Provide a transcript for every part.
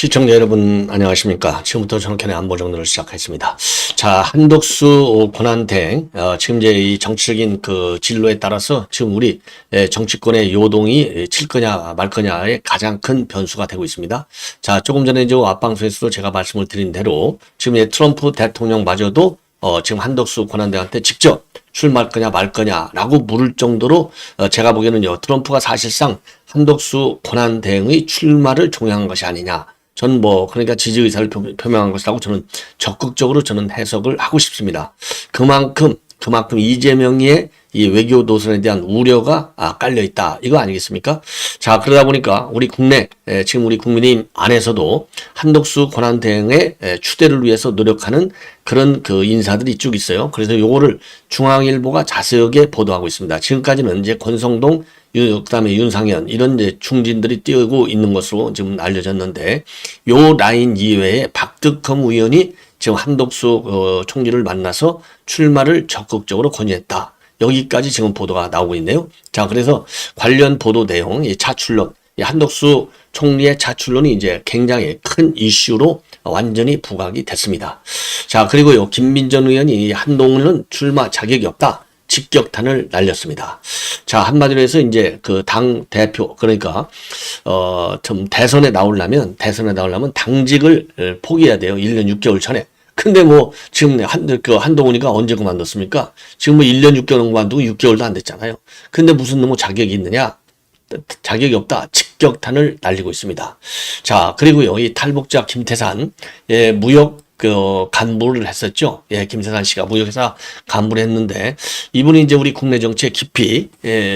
시청자 여러분 안녕하십니까. 지금부터 정권의 안보 정리를 시작하겠습니다. 자, 한덕수 권한대행, 지금 이제 이 정치적인 그 진로에 따라서 지금 우리 정치권의 요동이 칠 거냐 말 거냐의 가장 큰 변수가 되고 있습니다. 자, 조금 전에 이제 앞방송에서도 제가 말씀을 드린 대로 지금 이제 트럼프 대통령마저도 지금 한덕수 권한대행한테 직접 출마할 거냐 말 거냐라고 물을 정도로 제가 보기에는요, 트럼프가 사실상 한덕수 권한대행의 출마를 종용한 것이 아니냐. 저는 그러니까 지지 의사를 표명한 것이라고 저는 적극적으로 해석을 하고 싶습니다. 그만큼 이재명의 이 외교 노선에 대한 우려가 깔려 있다. 이거 아니겠습니까? 자, 그러다 보니까 우리 지금 우리 국민의힘 안에서도 한덕수 권한대행의 추대를 위해서 노력하는 그런 그 인사들이 쭉 있어요. 그래서 요거를 중앙일보가 자세하게 보도하고 있습니다. 지금까지는 이제 권성동, 그다음에 윤상현 이런 이제 중진들이 뛰고 있는 것으로 지금 알려졌는데, 요 라인 이외에 박덕흠 의원이 지금 한덕수 총리를 만나서 출마를 적극적으로 권유했다. 여기까지 지금 보도가 나오고 있네요. 자, 그래서 관련 보도 내용, 이 차출론, 이 한덕수 총리의 차출론이 이제 굉장히 큰 이슈로 완전히 부각이 됐습니다. 자, 그리고요, 김민전 의원이 한동훈은 출마 자격이 없다. 직격탄을 날렸습니다. 자, 한마디로 해서 이제 그 당 대표, 그러니까 좀 대선에 나오려면 당직을 포기해야 돼요. 1년 6개월 전에. 근데 지금 한동훈이가 언제 그만뒀습니까? 지금 1년 6개월 그만두고 6개월도 안 됐잖아요. 근데 무슨 자격이 있느냐? 자격이 없다. 직격탄을 날리고 있습니다. 자, 그리고요, 이 탈북자 김태산, 무역 간부를 했었죠. 김태산 씨가 무역회사 간부를 했는데, 이분이 이제 우리 국내 정치에 깊이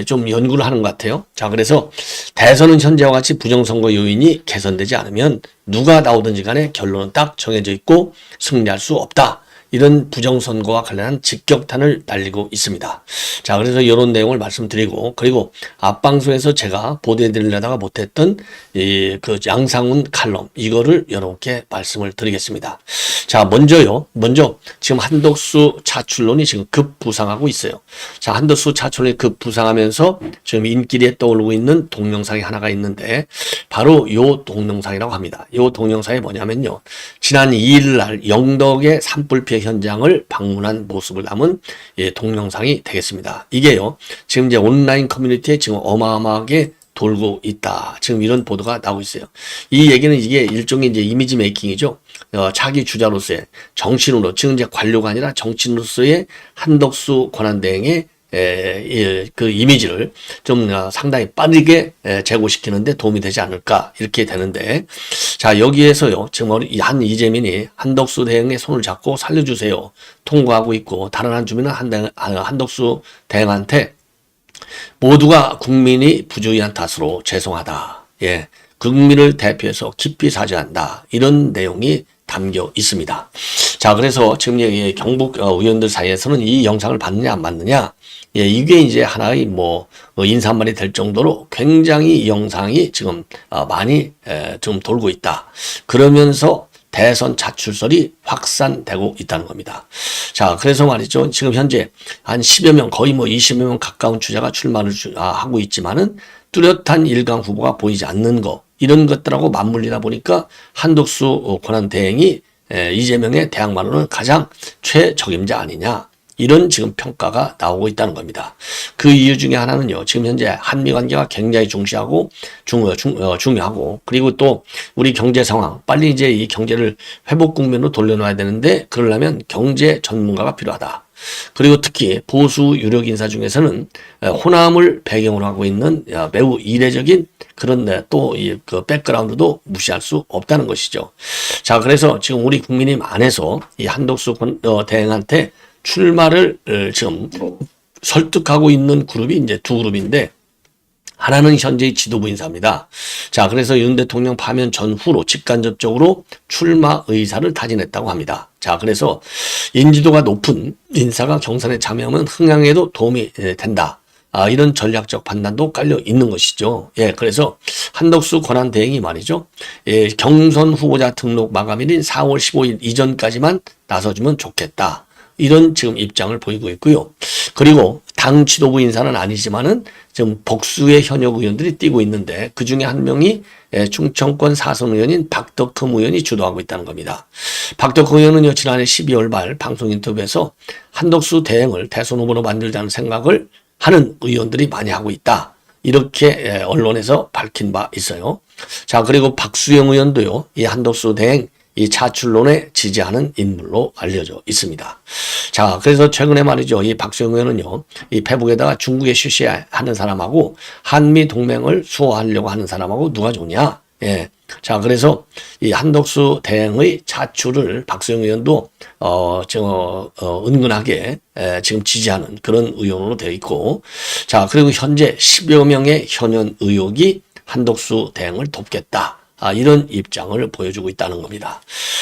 좀 연구를 하는 것 같아요. 자, 그래서 대선은 현재와 같이 부정선거 요인이 개선되지 않으면 누가 나오든지 간에 결론은 딱 정해져 있고 승리할 수 없다. 이런 부정선거와 관련한 직격탄을 날리고 있습니다. 자, 그래서 이런 내용을 말씀드리고, 그리고 앞방송에서 제가 보도해드리려다가 못했던 그 양상훈 칼럼, 이거를 여러분께 말씀을 드리겠습니다. 자, 먼저 지금 한덕수 차출론이 지금 급부상하고 있어요. 자, 한덕수 차출론이 급부상하면서 지금 인기리에 떠오르고 있는 동영상이 하나가 있는데, 바로 요 동영상이라고 합니다. 요 동영상이 뭐냐면요, 지난 2일 날 영덕의 산불 피해 현장을 방문한 모습을 담은 동영상이 되겠습니다. 이게요, 지금 이제 온라인 커뮤니티에 지금 어마어마하게 돌고 있다. 지금 이런 보도가 나오고 있어요. 이 얘기는 이게 일종의 이제 이미지 메이킹이죠. 자기 주자로서의 정치인으로, 지금 이제 관료가 아니라 정치인으로서의 한덕수 권한대행의 그 이미지를 좀 상당히 빠르게 제고시키는데 도움이 되지 않을까, 이렇게 되는데, 자, 여기에서요, 지금 한 이재민이 한덕수 대행의 손을 잡고 살려주세요 통보하고 있고, 다른 한 주민은 한덕수 대행한테 모두가 국민이 부주의한 탓으로 죄송하다. 국민을 대표해서 깊이 사죄한다. 이런 내용이 담겨 있습니다. 자, 그래서 지금 경북 의원들 사이에서는 이 영상을 봤느냐 안 봤느냐, 이게 이제 하나의 인사말이 될 정도로 굉장히 이 영상이 지금 많이 좀 돌고 있다. 그러면서 대선 차출설이 확산되고 있다는 겁니다. 자, 그래서 말이죠, 지금 현재 한 10여 명, 거의 20여 명 가까운 주자가 출마를 하고 있지만은 뚜렷한 일강 후보가 보이지 않는 거, 이런 것들하고 맞물리다 보니까 한덕수 권한대행이 이재명의 대항마로는 가장 최적임자 아니냐, 이런 지금 평가가 나오고 있다는 겁니다. 그 이유 중에 하나는요, 지금 현재 한미 관계가 굉장히 중요하고, 그리고 또 우리 경제 상황, 빨리 이제 이 경제를 회복 국면으로 돌려놔야 되는데, 그러려면 경제 전문가가 필요하다. 그리고 특히 보수 유력 인사 중에서는 호남을 배경으로 하고 있는 매우 이례적인 그런 또 그 백그라운드도 무시할 수 없다는 것이죠. 자, 그래서 지금 우리 국민의힘 안에서 이 한덕수 대행한테 출마를 지금 설득하고 있는 그룹이 이제 두 그룹인데, 하나는 현재의 지도부 인사입니다. 자, 그래서 윤 대통령 파면 전후로 직간접적으로 출마 의사를 타진했다고 합니다. 자, 그래서 인지도가 높은 인사가 경선에 참여하면 흥행에도 도움이 된다. 이런 전략적 판단도 깔려 있는 것이죠. 예, 그래서 한덕수 권한대행이 말이죠. 예, 경선 후보자 등록 마감일인 4월 15일 이전까지만 나서주면 좋겠다. 이런 지금 입장을 보이고 있고요. 그리고 당 지도부 인사는 아니지만은 지금 복수의 현역 의원들이 뛰고 있는데 그 중에 한 명이 충청권 4선 의원인 박덕흠 의원이 주도하고 있다는 겁니다. 박덕흠 의원은요, 지난해 12월 말 방송 인터뷰에서 한덕수 대행을 대선 후보로 만들자는 생각을 하는 의원들이 많이 하고 있다. 이렇게 언론에서 밝힌 바 있어요. 자, 그리고 박수영 의원도요, 이 한덕수 대행 이 차출론에 지지하는 인물로 알려져 있습니다. 자, 그래서 최근에 말이죠. 이 박수영 의원은요, 이 페북에다가 중국에 출시하는 사람하고 한미 동맹을 수호하려고 하는 사람하고 누가 좋냐? 예. 자, 그래서 이 한덕수 대행의 차출을 박수영 의원도, 은근하게, 지금 지지하는 그런 의원으로 되어 있고, 자, 그리고 현재 10여 명의 현역 의혹이 한덕수 대행을 돕겠다. 이런 입장을 보여주고 있다는 겁니다.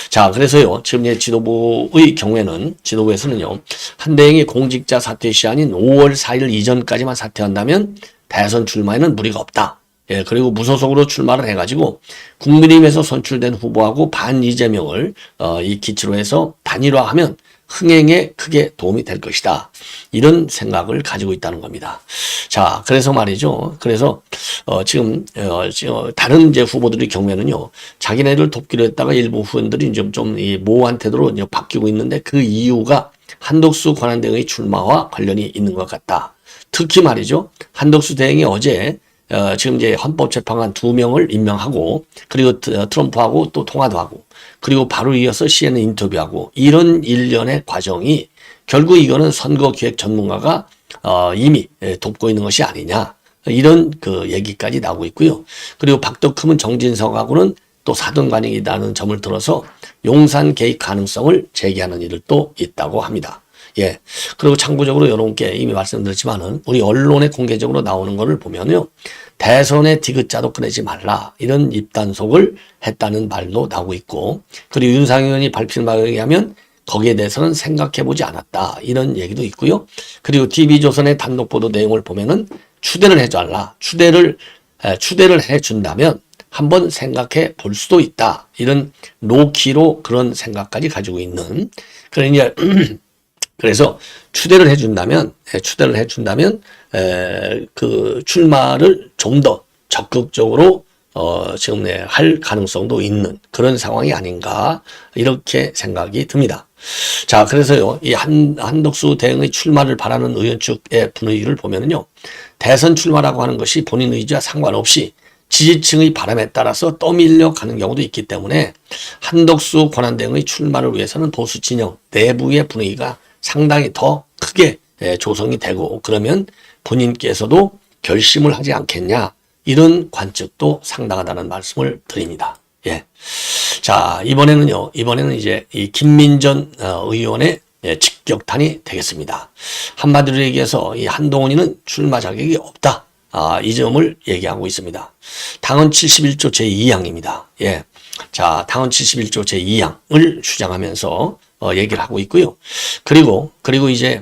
자, 그래서요, 지금 지도부의 경우에는, 지도부에서는요, 한 대행이 공직자 사퇴 시한인 5월 4일 이전까지만 사퇴한다면 대선 출마에는 무리가 없다. 예, 그리고 무소속으로 출마를 해가지고 국민의힘에서 선출된 후보하고 반 이재명을 이 기치로 해서 단일화하면 흥행에 크게 도움이 될 것이다. 이런 생각을 가지고 있다는 겁니다. 자, 그래서 말이죠. 그래서 지금 다른 이제 후보들의 경우에는요, 자기네를 돕기로 했다가 일부 후원들이 좀 이 모호한 태도로 이제 바뀌고 있는데 그 이유가 한덕수 권한대행의 출마와 관련이 있는 것 같다. 특히 말이죠, 한덕수 대행이 어제 지금 이제 헌법재판관 2명을 임명하고, 그리고 트럼프하고 또 통화도 하고, 그리고 바로 이어서 CNN 인터뷰하고, 이런 일련의 과정이 결국 이거는 선거기획 전문가가 이미 돕고 있는 것이 아니냐, 이런 그 얘기까지 나오고 있고요. 그리고 박덕흠은 정진석하고는 또 사돈 관계이라는 점을 들어서 용산 개입 가능성을 제기하는 일을 또 있다고 합니다. 예. 그리고 참고적으로 여러분께 이미 말씀드렸지만은 우리 언론에 공개적으로 나오는 거를 보면요, 대선에 디귿자도 꺼내지 말라, 이런 입단속을 했다는 말도 나오고 있고, 그리고 윤상현 의원이 발표한 바에 의하면 거기에 대해서는 생각해보지 않았다, 이런 얘기도 있고요. 그리고 TV조선의 단독 보도 내용을 보면은 추대를 해달라, 추대를 해준다면 한번 생각해 볼 수도 있다, 이런 로키로 그런 생각까지 가지고 있는, 그러니까 그래서 추대를 해준다면 그 출마를 좀 더 적극적으로 지금 할 가능성도 있는 그런 상황이 아닌가, 이렇게 생각이 듭니다. 자, 그래서요, 이 한덕수 대행의 출마를 바라는 의원 측의 분위기를 보면은요, 대선 출마라고 하는 것이 본인 의지와 상관없이 지지층의 바람에 따라서 떠밀려 가는 경우도 있기 때문에 한덕수 권한대행의 출마를 위해서는 보수 진영 내부의 분위기가 상당히 더 크게 조성이 되고, 그러면 본인께서도 결심을 하지 않겠냐, 이런 관측도 상당하다는 말씀을 드립니다. 예. 자, 이번에는 이제 이 김민전 의원의 직격탄이 되겠습니다. 한마디로 얘기해서 이 한동훈이는 출마 자격이 없다. 이 점을 얘기하고 있습니다. 당헌 71조 제2항입니다. 예. 자, 당헌 71조 제2항을 주장하면서 얘기를 하고 있고요. 그리고 이제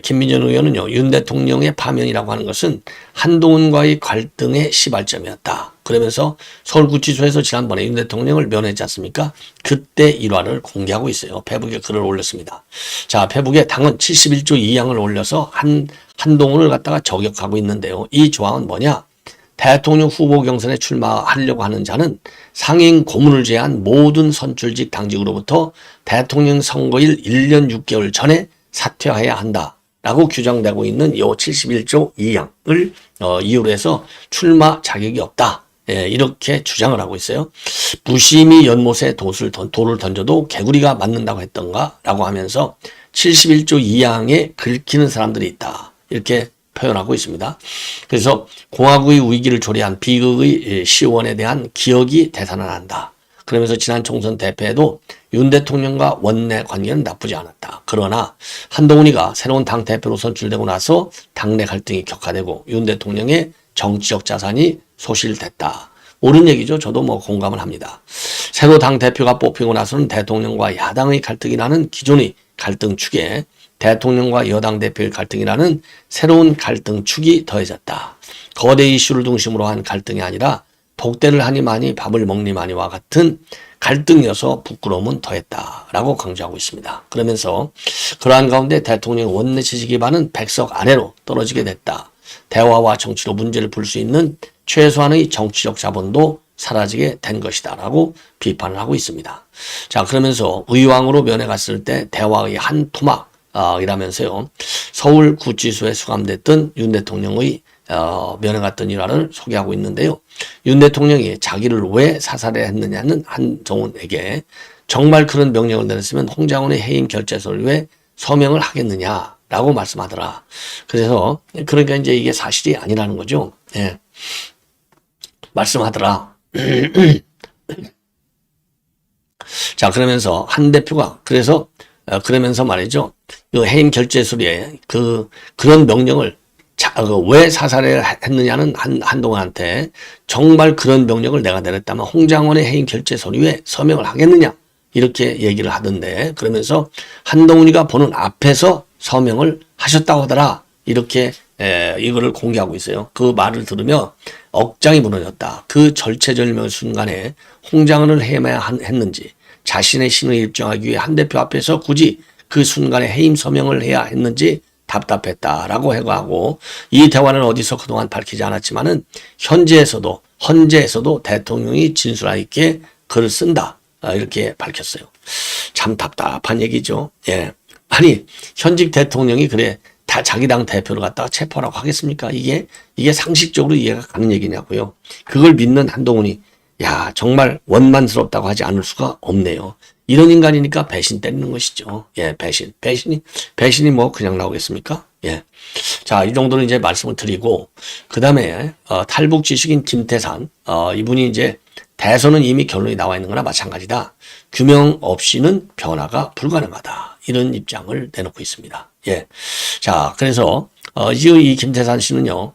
김민전 의원은요, 윤 대통령의 파면이라고 하는 것은 한동훈과의 갈등의 시발점이었다. 그러면서 서울구치소에서 지난번에 윤 대통령을 면회했지 않습니까? 그때 일화를 공개하고 있어요. 페북에 글을 올렸습니다. 자, 페북에 당헌 71조 2항을 올려서 한동훈을 갖다가 저격하고 있는데요. 이 조항은 뭐냐? 대통령 후보 경선에 출마하려고 하는 자는 상임 고문을 제한 모든 선출직 당직으로부터 대통령 선거일 1년 6개월 전에 사퇴해야 한다라고 규정되고 있는 이 71조 2항을 이유로 해서 출마 자격이 없다. 예, 이렇게 주장을 하고 있어요. 무심히 연못에 돌을 던져도 개구리가 맞는다고 했던가? 라고 하면서 71조 2항에 긁히는 사람들이 있다, 이렇게 표현하고 있습니다. 그래서 공화국의 위기를 초래한 비극의 시원에 대한 기억이 되살아난다. 그러면서 지난 총선 대패에도 윤 대통령과 원내 관계는 나쁘지 않았다. 그러나 한동훈이가 새로운 당대표로 선출되고 나서 당내 갈등이 격화되고 윤 대통령의 정치적 자산이 소실됐다. 옳은 얘기죠. 저도 공감을 합니다. 새로 당대표가 뽑히고 나서는 대통령과 야당의 갈등이 나는 기존의 갈등 축에 대통령과 여당 대표의 갈등이라는 새로운 갈등축이 더해졌다. 거대 이슈를 중심으로 한 갈등이 아니라 독대를 하니 많이 밥을 먹니 많이와 같은 갈등이어서 부끄러움은 더했다라고 강조하고 있습니다. 그러면서 그러한 가운데 대통령의 원내 지지 기반은 100석 아래로 떨어지게 됐다. 대화와 정치로 문제를 풀 수 있는 최소한의 정치적 자본도 사라지게 된 것이다 라고 비판을 하고 있습니다. 자, 그러면서 의왕으로 면회 갔을 때 대화의 한 토막이라면서요. 서울 구치소에 수감됐던 윤 대통령의 면회 갔던 일화를 소개하고 있는데요. 윤 대통령이 자기를 왜 사살해야 했느냐는 한정훈에게 정말 그런 명령을 내렸으면 홍장훈의 해임 결재 서류에 서명을 하겠느냐라고 말씀하더라. 그래서 그러니까 이제 이게 사실이 아니라는 거죠. 예. 말씀하더라. 자, 그러면서 한 대표가 그러면서 말이죠. 그 해임 결재 서류에 그런 명령을 왜 사살해야 했느냐는 한동훈한테 정말 그런 명령을 내가 내렸다면 홍장원의 해임 결재 서류에 서명을 하겠느냐 이렇게 얘기를 하던데 그러면서 한동훈이가 보는 앞에서 서명을 하셨다고 하더라 이렇게 이거를 공개하고 있어요. 그 말을 들으며 억장이 무너졌다. 그 절체절명의 순간에 홍장원을 해임해야 했는지 자신의 신을 입증하기 위해 한 대표 앞에서 굳이 그 순간에 해임 서명을 해야 했는지 답답했다라고 해가고 이 대화는 어디서 그동안 밝히지 않았지만은 현재에서도 대통령이 진술하 있게 글을 쓴다 이렇게 밝혔어요. 참 답답한 얘기죠. 예, 아니 현직 대통령이 그래 다 자기 당 대표를 갖다가 체포하라고 하겠습니까? 이게 상식적으로 이해가 가는 얘기냐고요. 그걸 믿는 한동훈이 야 정말 원만스럽다고 하지 않을 수가 없네요. 이런 인간이니까 배신 때리는 것이죠. 예, 배신이 뭐 그냥 나오겠습니까? 예. 자, 이 정도는 이제 말씀을 드리고, 그 다음에, 탈북 지식인 김태산, 이분이 이제 대선은 이미 결론이 나와 있는 거나 마찬가지다. 규명 없이는 변화가 불가능하다. 이런 입장을 내놓고 있습니다. 예. 자, 그래서, 이 김태산 씨는요,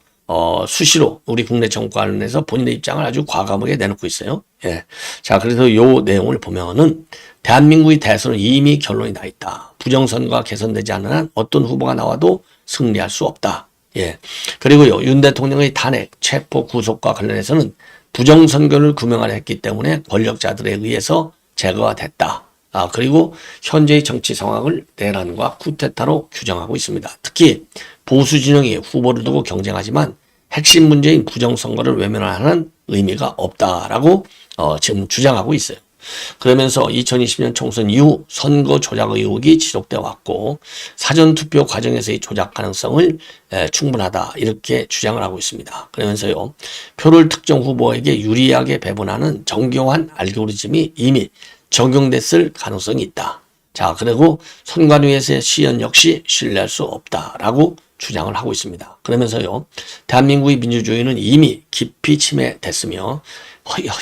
수시로 우리 국내 정과 관련해서 본인의 입장을 아주 과감하게 내놓고 있어요. 예. 자, 그래서 요 내용을 보면은 대한민국의 대선은 이미 결론이 나 있다. 부정선거가 개선되지 않는 한 어떤 후보가 나와도 승리할 수 없다. 예. 그리고요, 윤 대통령의 탄핵, 체포, 구속과 관련해서는 부정선거를 규명하려 했기 때문에 권력자들에 의해서 제거가 됐다. 그리고 현재의 정치 상황을 내란과 쿠데타로 규정하고 있습니다. 특히 보수 진영이 후보를 두고 경쟁하지만 핵심 문제인 부정선거를 외면하는 의미가 없다라고 지금 주장하고 있어요. 그러면서 2020년 총선 이후 선거 조작 의혹이 지속되어 왔고 사전투표 과정에서의 조작 가능성을 충분하다 이렇게 주장을 하고 있습니다. 그러면서요 표를 특정 후보에게 유리하게 배분하는 정교한 알고리즘이 이미 적용됐을 가능성이 있다. 자, 그리고 선관위에서의 시연 역시 신뢰할 수 없다라고 주장을 하고 있습니다. 그러면서요 대한민국의 민주주의는 이미 깊이 침해됐으며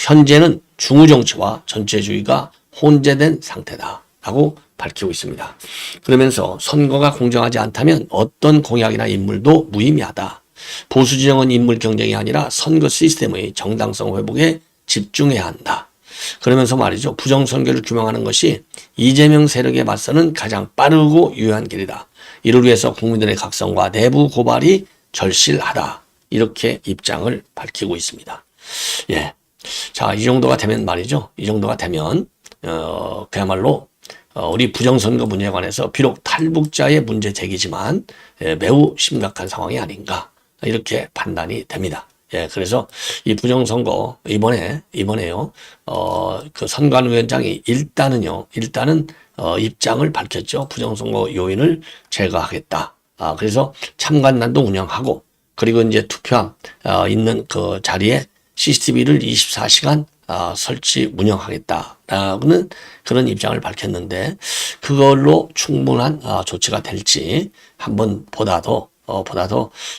현재는 중우정치와 전체주의가 혼재된 상태다라고 밝히고 있습니다. 그러면서 선거가 공정하지 않다면 어떤 공약이나 인물도 무의미하다. 보수 진영은 인물 경쟁이 아니라 선거 시스템의 정당성 회복에 집중해야 한다. 그러면서 말이죠. 부정선거를 규명하는 것이 이재명 세력에 맞서는 가장 빠르고 유효한 길이다. 이를 위해서 국민들의 각성과 내부 고발이 절실하다. 이렇게 입장을 밝히고 있습니다. 예. 자, 이 정도가 되면 말이죠. 이 정도가 되면, 그야말로, 우리 부정선거 문제에 관해서 비록 탈북자의 문제 제기지만, 매우 심각한 상황이 아닌가. 이렇게 판단이 됩니다. 예, 그래서 이 부정선거, 이번에요, 그 선관위원장이 일단은, 입장을 밝혔죠. 부정선거 요인을 제거하겠다. 그래서 참관단도 운영하고, 그리고 이제 투표함, 있는 그 자리에 CCTV를 24시간 설치 운영하겠다라는 그런 입장을 밝혔는데 그걸로 충분한 조치가 될지 한번 보다 더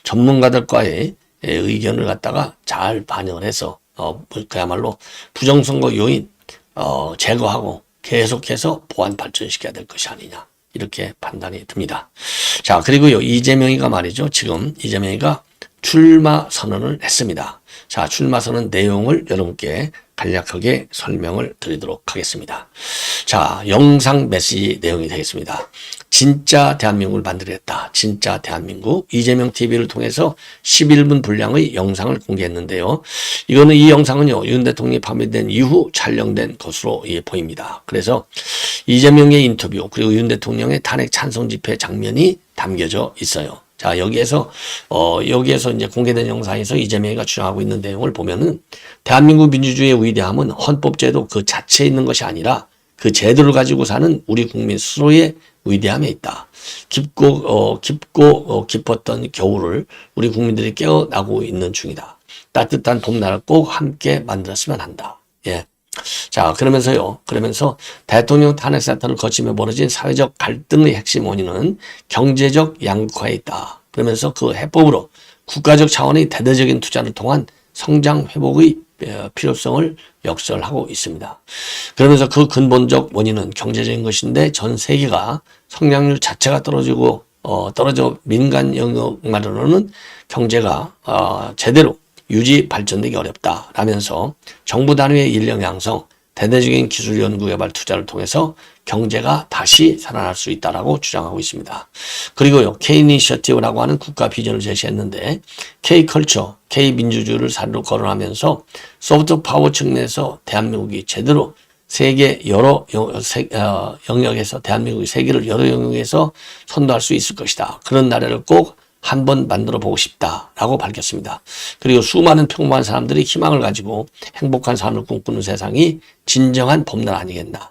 전문가들과의 의견을 갖다가 잘 반영을 해서 그야말로 부정선거 요인 제거하고 계속해서 보완 발전시켜야 될 것이 아니냐 이렇게 판단이 듭니다. 자, 그리고요 이재명이가 말이죠. 지금 이재명이가 출마 선언을 했습니다. 자, 출마 선언 내용을 여러분께 간략하게 설명을 드리도록 하겠습니다. 자, 영상 메시지 내용이 되겠습니다. 진짜 대한민국을 만들겠다. 진짜 대한민국. 이재명 TV를 통해서 11분 분량의 영상을 공개했는데요. 이 영상은요, 윤 대통령이 파면된 이후 촬영된 것으로 보입니다. 그래서 이재명의 인터뷰, 그리고 윤 대통령의 탄핵 찬성 집회 장면이 담겨져 있어요. 자, 여기에서 이제 공개된 영상에서 이재명이가 주장하고 있는 내용을 보면은 대한민국 민주주의의 위대함은 헌법제도 그 자체에 있는 것이 아니라 그 제도를 가지고 사는 우리 국민 스스로의 위대함에 있다. 깊고 깊었던 겨울을 우리 국민들이 깨어나고 있는 중이다. 따뜻한 봄날을 꼭 함께 만들었으면 한다. 예. 자, 그러면서 대통령 탄핵 사건을 거치며 벌어진 사회적 갈등의 핵심 원인은 경제적 양극화에 있다. 그러면서 그 해법으로 국가적 차원의 대대적인 투자를 통한 성장 회복의 필요성을 역설하고 있습니다. 그러면서 그 근본적 원인은 경제적인 것인데 전 세계가 성장률 자체가 떨어져 민간 영역만으로는 경제가 제대로 유지 발전되기 어렵다 라면서 정부 단위의 인력 양성, 대대적인 기술 연구 개발 투자를 통해서 경제가 다시 살아날 수 있다라고 주장하고 있습니다. 그리고요, K-이니셔티브라고 하는 국가 비전을 제시했는데 K-컬처, K-민주주의를 사료로 거론하면서 소프트 파워 측면에서 대한민국이 제대로 세계 여러 영역에서 대한민국이 세계를 여러 영역에서 선도할 수 있을 것이다. 그런 나라를 꼭 한번 만들어 보고 싶다라고 밝혔습니다. 그리고 수많은 평범한 사람들이 희망을 가지고 행복한 삶을 꿈꾸는 세상이 진정한 봄날 아니겠나.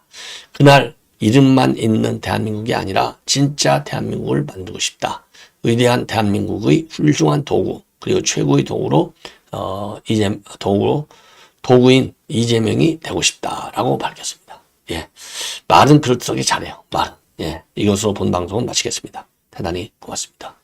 그날 이름만 있는 대한민국이 아니라 진짜 대한민국을 만들고 싶다. 위대한 대한민국의 훌륭한 도구, 그리고 최고의 도구인 이재명이 되고 싶다라고 밝혔습니다. 예. 말은 그럴듯하게 잘해요. 말은. 예. 이것으로 본 방송은 마치겠습니다. 대단히 고맙습니다.